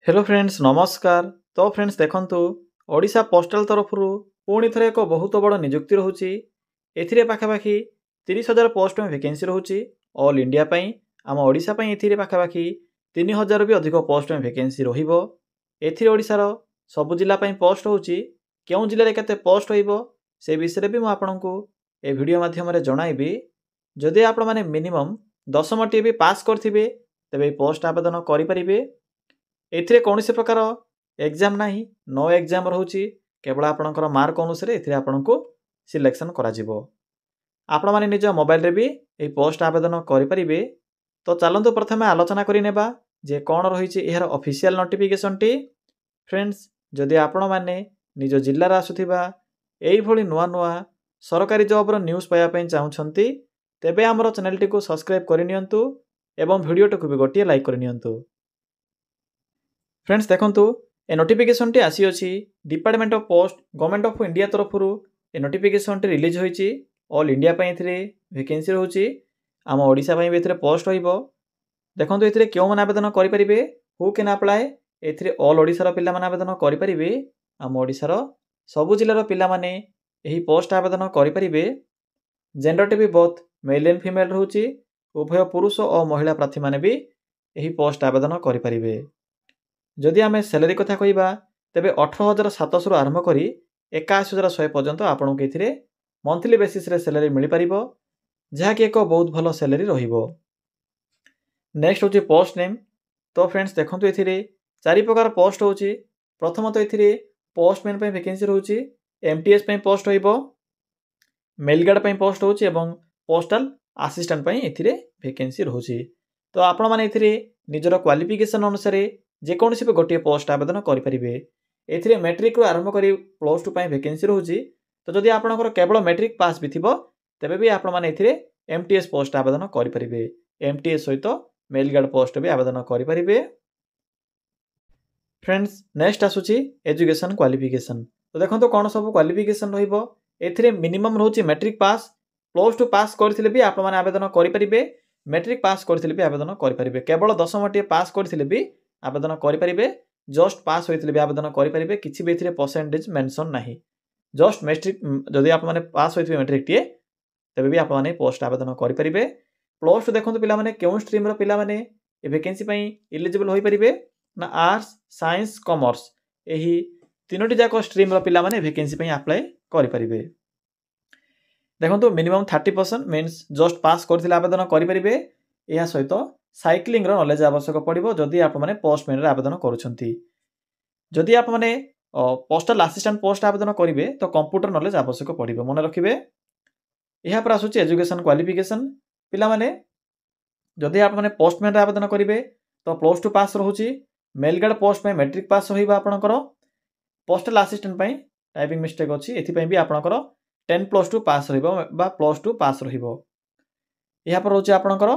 Hello friends नमस्कार। तो friends देखंतु ओडिशा पोस्टल तरफ पुणी थे एक बहुत बड़ निजुक्ति रोचे। ए पाखापाखि 30,000 पोस्ट में वैकेंसी रोचे ऑल इंडिया पाई। आम ओडिशा पाई एथिरे पाखापाखि 3,000 भी अधिक पोस्ट में वैकेंसी रहिबो। एथिरे ओडिशार सब जिला पाई पोस्ट होची। केउ जिले में केते पोस्ट होइबो से विषय भी मु आपनकु ए वीडियो माध्यम रे जणाइबी। जदि आपण माने मिनिमम 10टी भी पास करथिबे तबे पोस्ट आवेदन करि परिबे। एथिरे कौनसी प्रकार एग्जाम नाही, नो एग्जाम रोची। केवल आपणकर मार्क अनुसार एथिरे आपणको सिलेक्शन करा जिवो। आपण माने निज मोबाइल रे भी ए पोस्ट आवेदन करि परिबे। तो चलंतु प्रथमे आलोचना करि नेबा जे कोन रहिछि एहर ऑफिशियल नोटिफिकेशन टी। फ्रेंड्स जदि आपण माने निज जिल्ला रा आसुथिबा एई भली नुवा नुवा सरकारी जॉब रो न्यूज़ पाया पई चाहुछंती तेबे हमर चैनल टी को सब्सक्राइब करि नियंतु एवं वीडियो टकु भी गोटिए लाइक करि नियंतु। फ्रेंड्स देखंतु ए नोटिफिकेशन टी आसी अछि department of post government of India तरफ ए नोटिफिकेशन टी रिलीज होईछि। ऑल इंडिया पई एथिरे वैकेंसी रहउछि। आम ओडिशा पई भी एथिरे पोस्ट होइबो। देखंतु एथिरे केउ मन आवेदन करि परिबे, हु कैन अप्लाई। एथिरे ऑल ओडिशा रो पिला मन आवेदन करि परिबे। आम ओडिशा रो सब जिल्ला रो पिला माने एही पोस्ट आवेदन करि परिबे। जेंडर टी भी बोथ मेल एंड फीमेल रहउछि। उभय पुरुष और महिला प्रार्थी माने भी एही पोस्ट आवेदन करि परिबे। जदि आम सैलरी कथा कहवा तेरे 18,700 आरंभ कर 81,100 पर्यंत आपको ये मंथली बेसिस रे सैलरी मिल पार, जहाँकि एक बहुत भल सैलरी रहिबो। नेक्स्ट हूँ पोस्ट नेम। तो फ्रेंड्स देखो ये 4 प्रकार पोस्ट हो। प्रथम तो ये पोस्टमैन वैकेंसी रोचे। एमटीएस पोस्ट हो, मेलगार्ड पोस्ट हो, पोस्टल आसिस्टेंट ये वैकेंसी रोचे। तो आपण मैंने निजर क्वालिफिकेशन अनुसार जेकोसी भी गोटे पोस्ट आवेदन करेंगे। एथिरे मैट्रिक आरंभ कर +2 वैकेंसी रोचे। तो जदि आपंकर केवल मैट्रिक पास भी थी तेबे भी आपण मैंने एमटीएस पोस्ट आवेदन करेंगे। एमटीएस सहित मेलगार्ड पोस्ट भी आवेदन करेंगे। फ्रेंड्स नेक्स्ट आसूची एजुकेशन क्वालिफिकेशन। तो देखो कौन सब क्वालिफिकेशन रहिबो। एथिरे मिनिमम रोचे मैट्रिक पास, +2 पास करथिले भी आपण माने आवेदन करेंगे। मैट्रिक पास करथिले भी आवेदन करेंगे। केवल 10टी पास करथिले भी आवेदन करेंगे। जस्ट पास होते भी आवेदन करेंगे। किसी भी एथिरे परसेंटेज मेंशन नहीं। जस्ट मैट्रिक जदि आप माने पास होते मैट्रिक टीए तेबे भी आप माने पोस्ट आवेदन करेंगे। +2 देखो पिला माने केउ स्ट्रीम रो पिला माने ए वैकेंसी पई एलिजिबल होई परिबे ना आर्ट्स साइंस कॉमर्स एही तीनोटी जाको स्ट्रीम रो पिला माने वैकेंसी पई अप्लाई करि परिबे। देखो मिनिमम 30% मीन्स जस्ट पास करथिले आवेदन करि परिबे। या सहित साइक्लिंग रो नॉलेज आवश्यक पड़िबो जदि आप माने पोस्टमैन रे आवेदन करूछंती। जदि आप माने पोस्टल असिस्टेंट पोस्ट आवेदन करिवे तो कंप्यूटर नॉलेज आवश्यक पड़िबो, मन रखिबे। एहा पर आसुची एजुकेशन क्वालिफिकेशन। पिला माने जदि आप माने पोस्टमैन रे आवेदन करिवे तो +2 पास रहउची। मेलगार्ड पोस्ट में मैट्रिक पास रहिबा आपनकर। पोस्टल असिस्टेंट पई टाइपिंग मिस्टेक अछि, एथि पई भी आपनकर 10+2 पास रहिबो बा +2 पास रहिबो। एहा पर रहउची आपनकर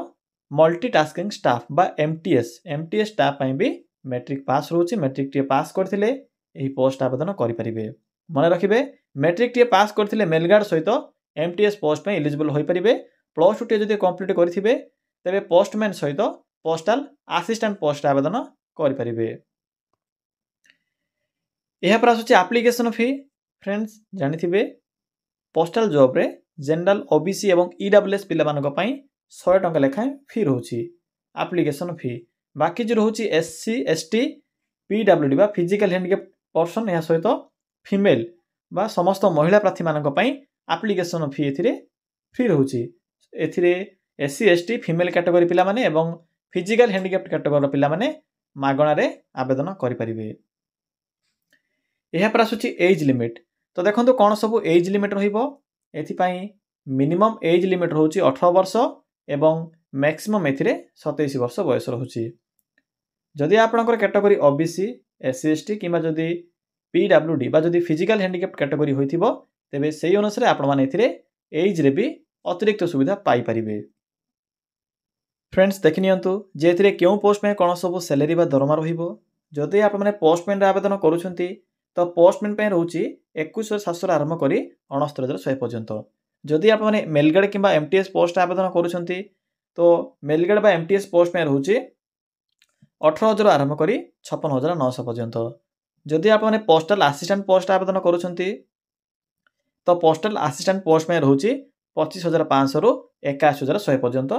मल्टीटास्किंग स्टाफ बा एमटीएस स्टाफ पई भी मैट्रिक पास रोचे। मैट्रिक टी पास करथिले एही पोस्ट आवेदन करि परिबे। मन रखिबे मैट्रिक टी पास करथिले मेलगार्ड सहित एमटीएस पोस्ट में एलिजिबल होई परिबे। +2 टी जदि कंप्लीट करथिबे तबे पोस्टमैन सहित पोस्टल असिस्टेंट पोस्ट आवेदन करि परिबे। एहा पर आसुची एप्लीकेशन फी। फ्रेंड्स जानिथिबे पोस्टल जॉब रे जनरल ओबीसी एवं ईडब्ल्यूएस पिला मानक पई 100 टंका लेखा फी रोची एप्लीकेशन फी। बाकी जो रोची एससी एसटी पीडब्ल्यूडी बा फिजिकल हैंडिकैप्ड पर्सन या सहित फीमेल बा समस्त महिला प्रार्थी मानक पई एप्लीकेशन फी एथिरे फ्री रोची। एथिरे एससी एसटी फीमेल कैटेगरी पिला माने एवं फिजिकल हैंडिकैप्ड कैटेगरी पिला माने मागणा रे आवेदन करि परिबे। एहा पर आसुची एज लिमिट। तो देखंतु कोन सब एज लिमिट रहिबो। एथि पई मिनिमम एज लिमिट रहउची 18 वर्ष एवं मैक्सिमम एथिरे 27 वर्ष बयस रहउची। जदि आपनकर कैटेगरी ओबीसी एससी एसटी किबा जदि पीडब्ल्यूडी बा जदि फिजिकल हैंडिकैप्ड कैटेगरी होइथिबो तेबे सेही अनुसार आपण माने एथिरे एज रे भी अतिरिक्त सुविधा पाई परिबे। फ्रेंड्स देखिनियंतु जे एथिरे केउ पोस्ट में कोन सब सैलरी बा दरमा रहिबो। जदि आप माने पोस्टमैन रे आवेदन करूछंती तो पोस्टमैन पे रहउची 21,700 आरंभ करी 69,100 पर्यंत। जदि आप माने मेलगार्ड किबा एमटीएस पोस्ट आवेदन करूछंती तो मेलगार्ड बा एमटीएस पोस्ट में रहउची 18,000 आरंभ करी 56,900 पर्यंत। जदि आपने पोस्टल असिस्टेंट पोस्ट आवेदन करुछंती तो पोस्टल असिस्टेंट पोस्ट में रोचे 25,500 रु 81,100 पर्यंत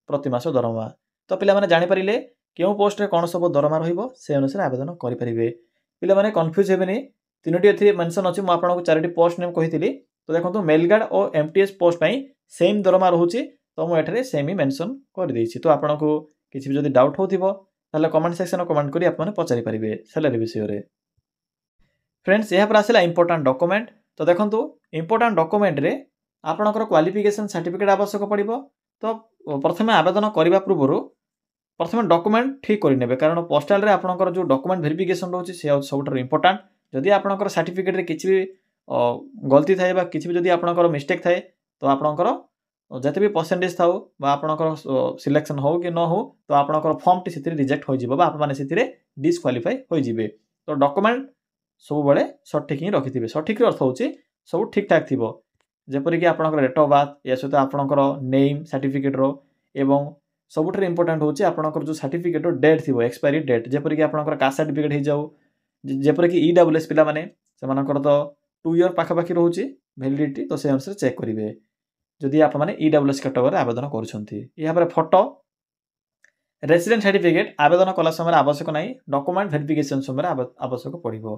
प्रति मास दरमा। तो पिला माने जानि परिले केउ पोस्ट रे कोन सब दरमा रहिबो से अनुसार आवेदन करि परिबे। पिला माने कंफ्यूज हेबेनी तीनोटी एथि मेंशन अछि म आपनको चारटी पोस्ट नेम कहितली। तो देखंतु मेल गार्ड और एमटीएस पोस्ट पई सेम दरमा रहूची तो मु एठरे सेम ही मेंशन कर देछि। तो आपनको किछि भी जदि डाउट होथिबो ताले कमेंट सेक्शन कमेंट करी आपने पचारि परिबे सैलरी विषय रे। फ्रेंड्स यहाँ पर आसला इंपोर्टेंट डॉक्यूमेंट। तो देखंतु इंपोर्टेंट डॉक्यूमेंट रे आपनकर क्वालिफिकेशन सर्टिफिकेट आवश्यक पड़िबो। तो प्रथमे आवेदन करिबा पूर्व प्रथमे डॉक्यूमेंट ठीक करि नेबे कारण पोस्टल रे आपनकर जो डॉक्यूमेंट वेरिफिकेशन रहउची से सबटर इंपोर्टेंट। जदि आपनकर सर्टिफिकेट रे किछि भी गलती थाए बा किछि भी जदि आपनकर मिस्टेक थाए तो आपनकर जते भी परसेंटेज थाउ बा आपनकर सिलेक्शन हो कि न हो तो आपनकर फॉर्म टी सिथिरे रिजेक्ट हो जिवो बा आप माने सिथिरे डिस्क्वालिफाई हो जिवे। तो डॉक्यूमेंट सब बळे सठिक ही रखिथिबे। सठिक अर्थ होची सब ठीक ठाक थिबो जेपरि कि आपनकर डेट ऑफ बर्थ या सहित आपनकर नेम सर्टिफिकेट रो एवं सबुठरे इंपोर्टेंट होची आपनकर जो सर्टिफिकेट रो डेट थिबो एक्सपायरी डेट जेपरि कि आपनकर कास्ट सर्टिफिकेट हे जाऊ जेपरि कि ईडब्ल्यूएस पिला माने सेमानकर तो 2 इयर पाखा पाखी रहउची वैलिडिटी तो से अनुसार चेक करिवे जदि आप माने ईडब्ल्यूएस कैटेगरी आवेदन करूछंती। या पर फोटो रेसिडेंट सर्टिफिकेट आवेदन कला समय आवश्यक नाही डॉक्यूमेंट वेरिफिकेशन समय आवश्यक पड़िबो।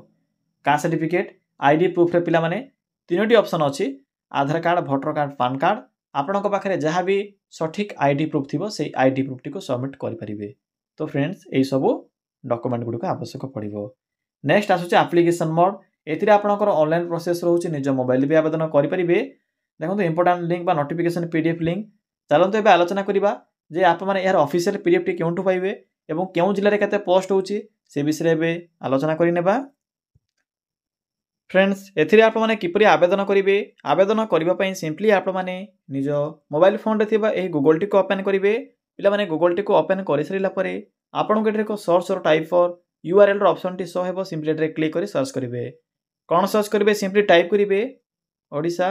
कास्ट सर्टिफिकेट आईडी प्रूफ रे पिला माने तीनोटी ऑप्शन अछि Aadhaar card voter card PAN card आपनक पाखरे जहाँ भी सठिक आईडी प्रूफ थिबो से आईडी प्रूफ टी को सबमिट करि परिबे। तो फ्रेंड्स एई सब डॉक्यूमेंट गुडी को आवश्यक पड़िबो। नेक्स्ट आसुचे एप्लीकेशन मोड एथिरे आपनकर ऑनलाइन प्रोसेस रहउची निज मोबाइल भी आवेदन करि परिबे। देखंतु इंपोर्टेंट लिंक बा नोटिफिकेशन पीडीएफ लिंक चलंतु एबे आलोचना करिबा जे आप माने यार ऑफिशियल पीडीएफ टी केउंटु पाइबे एवं केउ जिल्ला रे केते पोस्ट होउची से विषय रे एबे आलोचना करि नेबा। फ्रेंड्स एथिरे आप माने किपरि आवेदन करिवे आवेदन करिबा पई सिंपली आप माने निज मोबाइल फोन रे थिबा एही गूगल टी को ओपन करिवे। पिला माने गूगल टी को ओपन करि सरिला परे आपन केटरे को सर्च और टाइप फॉर यूआरएल रो ऑप्शन टी शो हेबो सिंपली एटरे क्लिक करि सर्च करिवे। कोन सर्च करिवे सिंपली टाइप करिवे ओडिसा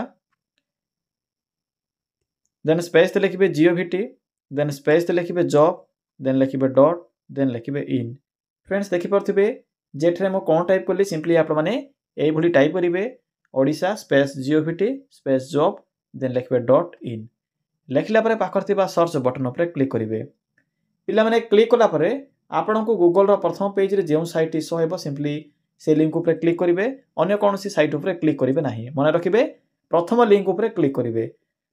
देन स्पेस ते लिखिबे जीओवीटी देन स्पेस ते लिखिबे जॉब देन लिखिबे डॉट देन लिखिबे इन। फ्रेंड्स देखि परथिबे जेठरे मो कोन टाइप करली सिंपली आप माने एई भली टाइप करिवे Odisha space GOVT space job then लिखिबे डॉट इन। लिखला परे पाखर थिबा सर्च बटन ऊपर क्लिक करिवे। पिला माने क्लिक कला परे आपनको गूगल रो प्रथम पेज रे जेउ साइट शो हेबो सिंपली से लिंक ऊपर क्लिक करिवे अन्य कोनोसी साइट ऊपर क्लिक करिवे नाही मने रखिबे प्रथम लिंक ऊपर क्लिक करिवे।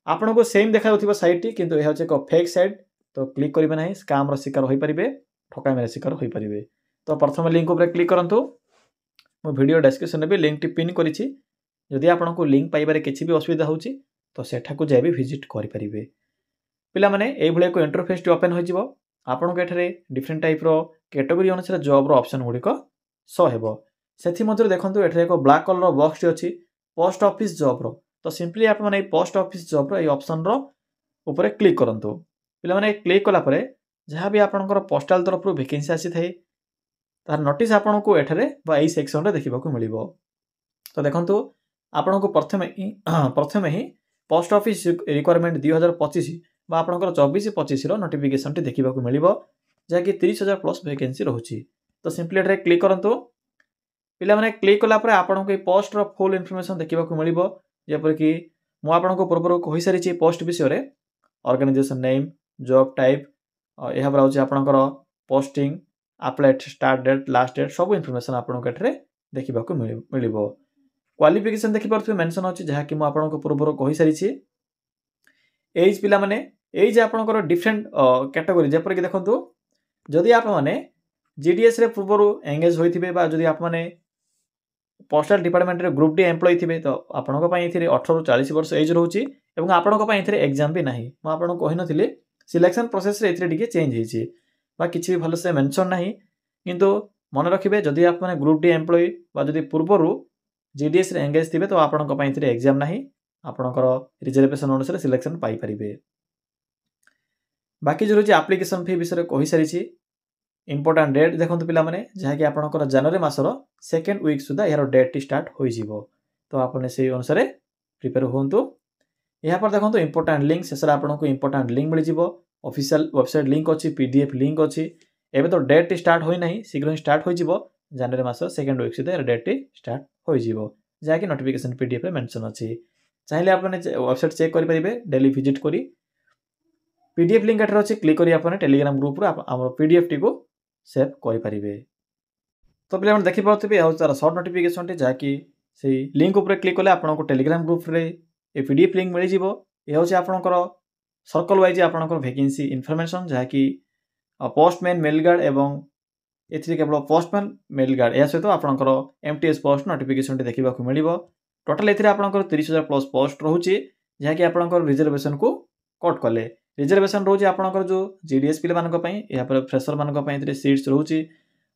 आपनको सेम देखा जाउथिबा साइट टी किंतु एहा एक फेक साइट तो क्लिक करिवे नाही स्कैम रो शिकार होई परिबे ठकामी रो शिकार होई परिबे। तो प्रथम लिंक ऊपर क्लिक करंतु मो वीडियो डिस्क्रिप्शन में भी लिंक टी पिन करिछि जदि आपनको लिंक पाइबारे किछि भी असुविधा होउछि तो सेठाकू जाय भी विजिट करि परिबे। पिला माने एई भले को इंटरफेस टी ओपन होई जिवो आपनको एठरे डिफरेंट टाइप रो कैटेगरी अनुसार जॉब रो ऑप्शन गुडी को शो हेबो। सेथि मध्ये देखंतु एठरे एक ब्लैक कलर रो बॉक्स टी अछि पोस्ट ऑफिस जॉब रो। तो सिंपली आप माने पोस्ट ऑफिस जॉब रो ए ऑप्शन रो ऊपर क्लिक करंतु। पिला माने क्लिक कला परे जहाँ भी आपनकर पोस्टल तरफ रो वैकेंसी आसी थाए तार नोटिस आपनको एठरे बा एई सेक्शन रे देखिबा को मिलिबो। तो देखंतु आपनको प्रथमे ही पोस्ट ऑफिस रिक्वायरमेंट 2025 बा आपनकर 24-25 रो नोटिफिकेशन टी देखिबा को मिलिबो जे कि 30,000 प्लस वैकेंसी रहउची। तो सिंपली एठरे क्लिक करंतु। पिला माने क्लिक कला परे आपनको ए पोस्ट रो फुल इन्फॉर्मेशन देखिबा को मिलिबो जेपर कि मु आपनको पूर्व कहि सारी छी पोस्ट विषय रे ऑर्गेनाइजेशन नेम जॉब टाइप एहा ब्राउज आपनकर posting applied start date last date सब इन्फॉर्मेशन आपनको एठरे देखिबा को मिलिबो। क्वालिफिकेशन देखि परथु मेंशन अछि जहा कि मु आपनको पूर्व कहि सारी छी। एज पिला माने एज आपनकर डिफरेंट कैटेगरी जेपर कि देखंतु जदि आप माने जीडीएस रे पूर्व एंगेज होइथिबे बा जदि आप माने पोस्टल डिपार्टमेंट रे ग्रुप डी एम्प्लॉय थिबे तो आपनको पई एथिरे 18 रु 40 वर्ष एज रहउची एवं आपनको पई एथिरे एग्जाम भी नाही मु आपनको कहि नथिले सिलेक्शन प्रोसेस रे एथिरे डिके चेंज हेछि बा किछि भी भलो से मेंशन नाही किंतु मन रखिबे जदि आप माने ग्रुप डी एम्प्लॉय बा जदि पूर्वरु जीडीएस रे एंगेज थिबे तो आपनको पई एथिरे एग्जाम नाही आपनकर रिजर्वेशन अनुसार सिलेक्शन पाई परिबे। बाकी जो एप्लिकेशन फी विषय कहि सारी छी इंपोर्टेंट डेट देखंतु पिला माने जहा कि आपनकर जनवरी मासर सेकंड वीक सुदा यार डेट टी स्टार्ट होई जिवो। तो आपने से अनुसार प्रिपेयर होंतु। यहाँ पर देखंतु इंपोर्टेंट लिंक शेष आपनको इंपोर्टेंट लिंक मिल जिवो ऑफिशियल वेबसाइट लिंक अछि पीडीएफ लिंक अछि एबे तो डेट स्टार्ट होई नाही शीघ्र ही स्टार्ट होई जिवो जनवरी मास सेकंड वीक सुधा डेट स्टार्ट होई जिवो जाकि नोटिफिकेशन पीडीएफ रे मेंशन अछि चाहिले आपने वेबसाइट चेक करि परिबे डेली विजिट करी पीडीएफ लिंक एठर अछि क्लिक करी आपने टेलीग्राम ग्रुप रे हमर पीडीएफ टी को सेव करि परिबे तो पिला देखि पाउथिबे आ तार शॉर्ट नोटिफिकेशन टी जाकि से लिंक ऊपर क्लिक कले आपन को टेलीग्राम ग्रुप रे ए पीडीएफ लिंक मिल जिवो ए होछि आपनकर सर्कल वाइज आपनकर वैकेंसी इन्फॉर्मेशन जाकि पोस्टमैन मेल गार्ड एवं एथिरे केवल पोस्टमैन मेल गार्ड या सहित आपनकर एमटीएस पोस्ट नोटिफिकेशन टी देखिबा को मिलिबो टोटल एथिरे आपनकर 30000 प्लस पोस्ट रहउची जाकि आपनकर रिजर्वेशन को कट कले रिजर्वेशन रहउची आपनकर जो जीडीएस पिले मानक पई या पर फ्रेशर मानक पई एथिरे सीट्स रहउची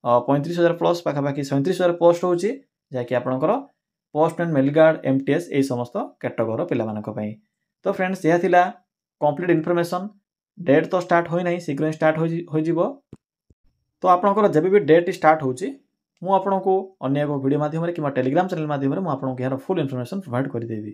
35000 प्लस पाखापाखि 37000 पोस्ट रहउची जाकि आपनकर पोस्टमैन मेल गार्ड एमटीएस ए समस्त कैटेगरी पिला मानक पई तो फ्रेंड्स यह थिला कंप्लीट इन्फॉर्मेशन डेट तो स्टार्ट होई नाही शीघ्र स्टार्ट होई जिवो तो आपनकर जब भी डेट स्टार्ट होची मु आपनको अन्य एक वीडियो माध्यम रे किमा टेलीग्राम चैनल माध्यम रे मु आपनको यार फुल इन्फॉर्मेशन प्रोवाइड करि देबी।